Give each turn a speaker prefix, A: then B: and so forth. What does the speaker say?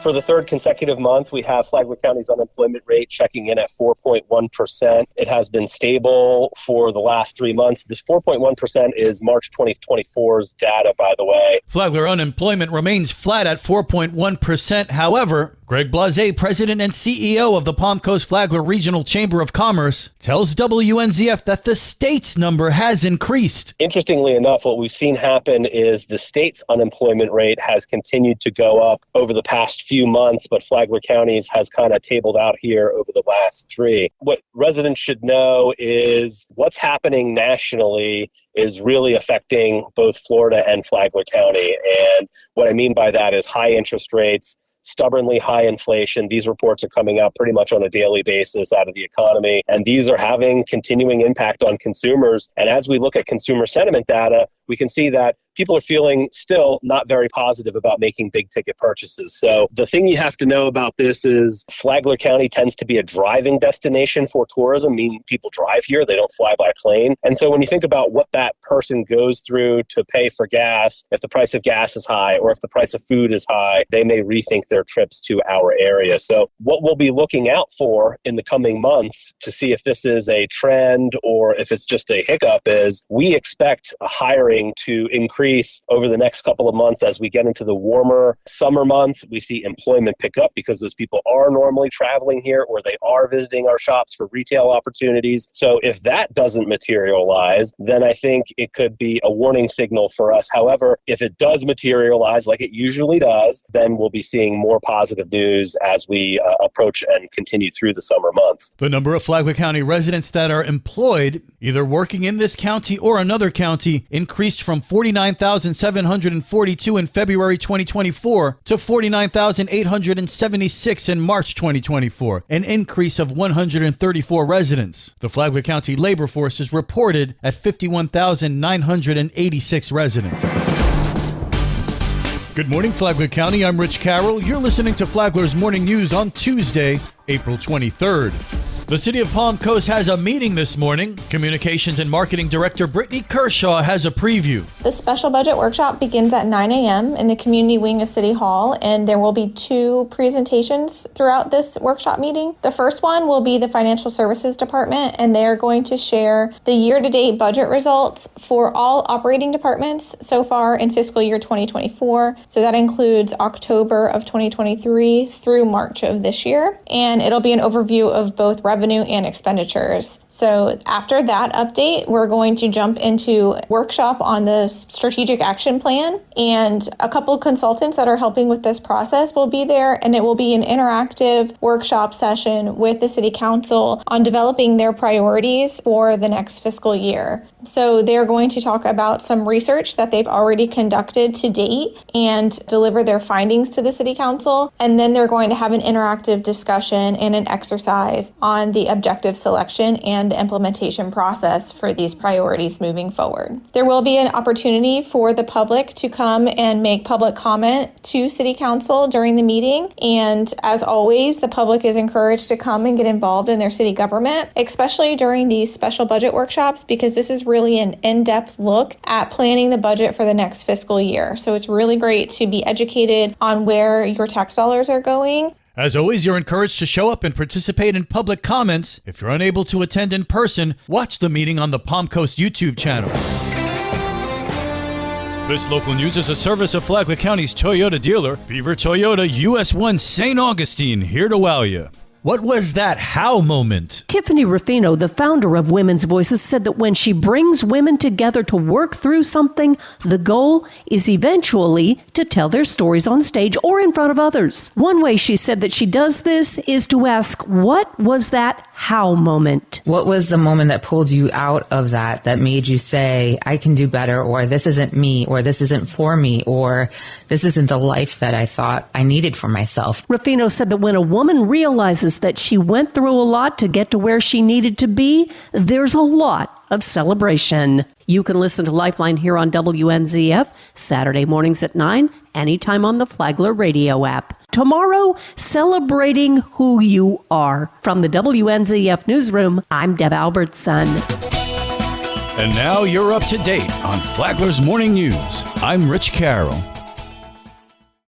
A: For the third consecutive month, we have Flagler County's unemployment rate checking in at 4.1%. It has been stable for the last 3 months. This 4.1% is March 2024's data, by the way.
B: Flagler unemployment remains flat at 4.1%. However, Greg Blasé, president and CEO of the Palm Coast Flagler Regional Chamber of Commerce, tells WNZF that the state's number has increased.
A: Interestingly enough, what we've seen happen is the state's unemployment rate has continued to go up over the past few months, but Flagler County's has kind of tabled out here over the last 3. What residents should know is what's happening nationally is really affecting both Florida and Flagler County. And what I mean by that is high interest rates, stubbornly high inflation. These reports are coming out pretty much on a daily basis out of the economy, and these are having continuing impact on consumers. And as we look at consumer sentiment data, we can see that people are feeling still not very positive about making big ticket purchases. So the thing you have to know about this is Flagler County tends to be a driving destination for tourism, meaning people drive here, they don't fly by plane. And so when you think about what that person goes through to pay for gas, if the price of gas is high or if the price of food is high, they may rethink their trips to our area. So what we'll be looking out for in the coming months to see if this is a trend or if it's just a hiccup is we expect hiring to increase over the next couple of months as we get into the warmer summer months. We see employment pick up because those people are normally traveling here or they are visiting our shops for retail opportunities. So if that doesn't materialize, then I think it could be a warning signal for us. However, if it does materialize like it usually does, then we'll be seeing more positive news as we approach and continue through the summer months.
B: The number of Flagler County residents that are employed, either working in this county or another county, increased from 49,742 in February 2024 to 49,876 in March 2024, an increase of 134 residents. The Flagler County labor force is reported at 51,986 residents. Good morning, Flagler County. I'm Rich Carroll. You're listening to Flagler's Morning News on Tuesday, April 23rd. The City of Palm Coast has a meeting this morning. Communications and Marketing Director Brittany Kershaw has a preview.
C: The special budget workshop begins at 9 a.m. in the community wing of City Hall, and there will be 2 presentations throughout this workshop meeting. The first one will be the Financial Services Department, and they are going to share the year-to-date budget results for all operating departments so far in fiscal year 2024. So that includes October of 2023 through March of this year, and it'll be an overview of both revenue and expenditures. So after that update, we're going to jump into workshop on the strategic action plan, and a couple consultants that are helping with this process will be there, and it will be an interactive workshop session with the City Council on developing their priorities for the next fiscal year. So they're going to talk about some research that they've already conducted to date and deliver their findings to the City Council. And then they're going to have an interactive discussion and an exercise on the objective selection and the implementation process for these priorities moving forward. There will be an opportunity for the public to come and make public comment to City Council during the meeting. And as always, the public is encouraged to come and get involved in their city government, especially during these special budget workshops, because this is really an in-depth look at planning the budget for the next fiscal year. So it's really great to be educated on where your tax dollars are going.
B: As always, you're encouraged to show up and participate in public comments. If you're unable to attend in person, watch the meeting on the Palm Coast YouTube channel. This local news is a service of Flagler County's Toyota dealer, Beaver Toyota US 1 St. Augustine, here to wow you. What was that how moment?
D: Tiffany Ruffino, the founder of Women's Voices, said that when she brings women together to work through something, the goal is eventually to tell their stories on stage or in front of others. One way she said that she does this is to ask, what was that how moment?
E: What was the moment that pulled you out of that made you say, I can do better, or this isn't me, or this isn't for me, or this isn't the life that I thought I needed for myself?
D: Ruffino said that when a woman realizes that she went through a lot to get to where she needed to be, there's a lot of celebration. You can listen to Lifeline here on WNZF, Saturday mornings at 9, anytime on the Flagler radio app. Tomorrow, celebrating who you are. From the WNZF newsroom, I'm Deb Albertson.
B: And now you're up to date on Flagler's Morning News. I'm Rich Carroll.